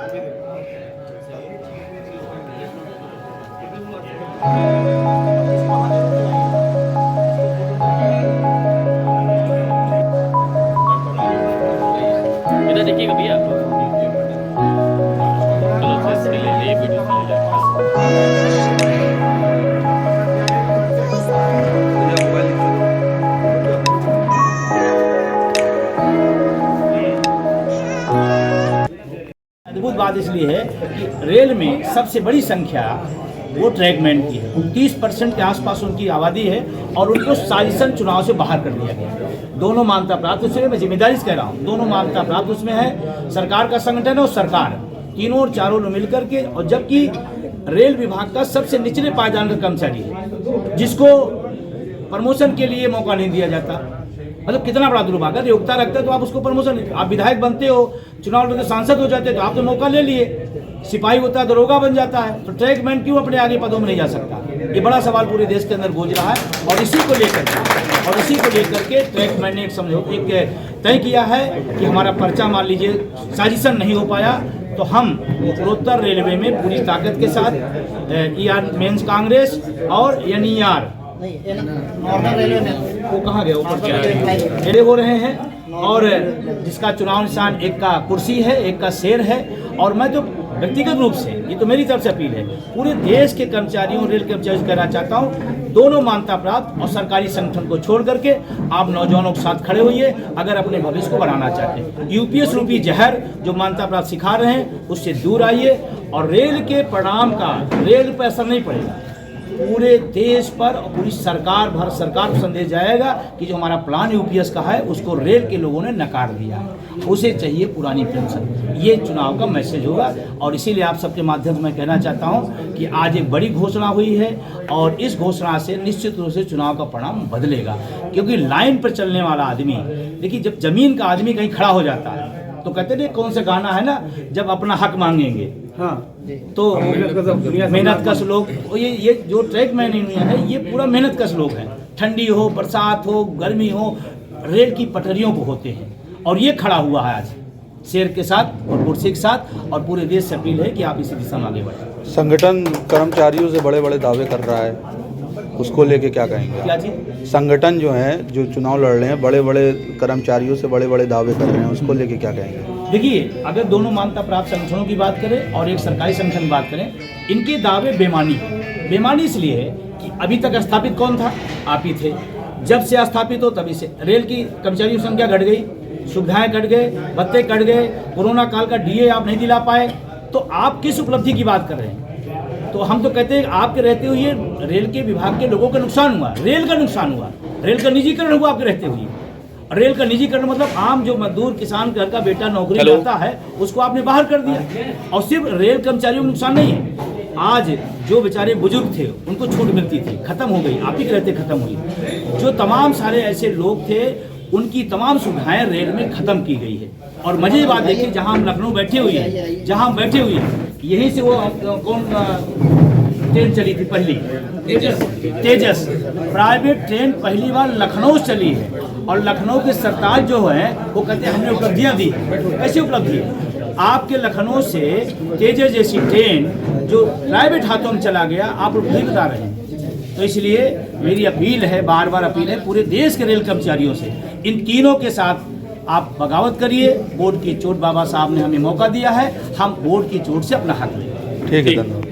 इधर देखिएगा भैया, चलो इसके लिए वीडियो अद्भुत बात इसलिए है कि रेल में सबसे बड़ी संख्या वो ट्रैकमैन की है। 30% के आसपास उनकी आबादी है और उनको साजिशन चुनाव से बाहर कर दिया गया। दोनों मान्यता प्राप्त, उसमें मैं जिम्मेदारी से कह रहा हूँ, दोनों मान्यता प्राप्त उसमें है, सरकार का संगठन है और सरकार, तीनों और चारों लोग मिलकर के। और जबकि रेल विभाग का सबसे निचले पायदान का कर्मचारी है जिसको प्रमोशन के लिए मौका नहीं दिया जाता। मतलब कितना बड़ा दुर्भाग्य। अगर योग्यता रखते हैं तो आप उसको प्रमोशन, आप विधायक बनते हो, चुनाव लड़के सांसद हो जाते हैं तो आप तो मौका ले लिए, सिपाही होता है दरोगा बन जाता है, तो ट्रैकमैन क्यों अपने आगे पदों में नहीं जा सकता? ये बड़ा सवाल पूरे देश के अंदर गूंज रहा है। और इसी को लेकर के ट्रैकमैन ने एक तय किया है कि हमारा पर्चा मान लीजिए साजिशन नहीं हो पाया तो हम उत्तरोत्तर रेलवे में पूरी ताकत के साथ ER मेंस कांग्रेस और NER रेलवे में वो कहाँ गया ऊपर मेरे हो रहे हैं। और जिसका चुनाव निशान एक का कुर्सी है, एक का शेर है। और मैं तो व्यक्तिगत रूप से, ये तो मेरी तरफ से अपील है, पूरे देश के कर्मचारियों, रेल कर्मचारियों कहना चाहता हूँ, दोनों मान्यता प्राप्त और सरकारी संगठन को छोड़ करके आप नौजवानों के साथ खड़े होइए अगर अपने भविष्य को बढ़ाना चाहते हैं। UPS रूपी जहर जो मान्यता प्राप्त सिखा रहे हैं उससे दूर आइए। और रेल के परिणाम का रेल पर असर नहीं पड़ेगा, पूरे देश पर और पूरी सरकार, भारत सरकार को संदेश जाएगा कि जो हमारा प्लान UPS का है उसको रेल के लोगों ने नकार दिया, उसे चाहिए पुरानी पेंशन। ये चुनाव का मैसेज होगा। और इसीलिए आप सबके माध्यम से मैं कहना चाहता हूं कि आज एक बड़ी घोषणा हुई है और इस घोषणा से निश्चित रूप से चुनाव का परिणाम बदलेगा। क्योंकि लाइन पर चलने वाला आदमी, देखिए जब जमीन का आदमी कहीं खड़ा हो जाता है तो कहते हैं कौन सा गाना है ना, जब अपना हक मांगेंगे, हाँ, तो मेहनत कश लोग, ये जो ट्रैकमैन यूनियन है ये पूरा मेहनत कश लोग हैं। ठंडी हो, बरसात हो, गर्मी हो, रेल की पटरियों पर होते हैं। और ये खड़ा हुआ है आज शेर के साथ और कुर्सी के साथ। और पूरे देश से अपील है कि आप इसी दिशा में आगे बढ़ें। संगठन कर्मचारियों से बड़े बड़े दावे कर रहा है, उसको लेके क्या कहेंगे? क्या जी? संगठन जो है जो चुनाव लड़ रहे हैं, बड़े बड़े कर्मचारियों से बड़े बड़े दावे कर रहे हैं, उसको लेके क्या कहेंगे? देखिए, अगर दोनों मान्यता प्राप्त संगठनों की बात करें और एक सरकारी संगठन की बात करें, इनके दावे बेमानी है। बेमानी इसलिए है कि अभी तक स्थापित कौन था? आप ही थे। जब से स्थापित हो तभी से रेल की कर्मचारियों की संख्या घट गई, सुविधाएं घट गए, भत्ते कट गए, कोरोना काल का DA आप नहीं दिला पाए, तो आप किस उपलब्धि की बात कर रहे हैं? तो हम तो कहते हैं आपके रहते हुए रेल के विभाग के लोगों का नुकसान हुआ, रेल का नुकसान हुआ, रेल का निजीकरण हुआ आपके रहते हुए। रेल का निजीकरण मतलब आम जो मजदूर किसान घर का बेटा नौकरी करता है उसको आपने बाहर कर दिया। और सिर्फ रेल कर्मचारियों को नुकसान नहीं है, आज जो बेचारे बुजुर्ग थे उनको छूट मिलती थी, खत्म हो गई, आप ही के रहते खत्म हुई। जो तमाम सारे ऐसे लोग थे उनकी तमाम सुविधाएं रेल में खत्म की गई है। और मजे की बात देखिए, जहां हम लखनऊ बैठे हुए हैं, जहां बैठे हुए हैं, यहीं से वो कौन ट्रेन चली थी पहली, तेजस प्राइवेट ट्रेन पहली बार लखनऊ से चली है। और लखनऊ के सरताज जो है वो कहते हैं हमने उपलब्धियां दी। कैसी उपलब्धि? आपके लखनऊ से तेजस जैसी ट्रेन जो प्राइवेट हाथों में चला गया, आप उपलब्धि बता रहे हैं। तो इसलिए मेरी अपील है, बार बार अपील है पूरे देश के रेल कर्मचारियों से, इन तीनों के साथ आप बगावत करिए। बोर्ड की चोट बाबा साहब ने हमें मौका दिया है, हम बोर्ड की चोट से अपना हक लेंगे। ठीक है, धन्यवाद।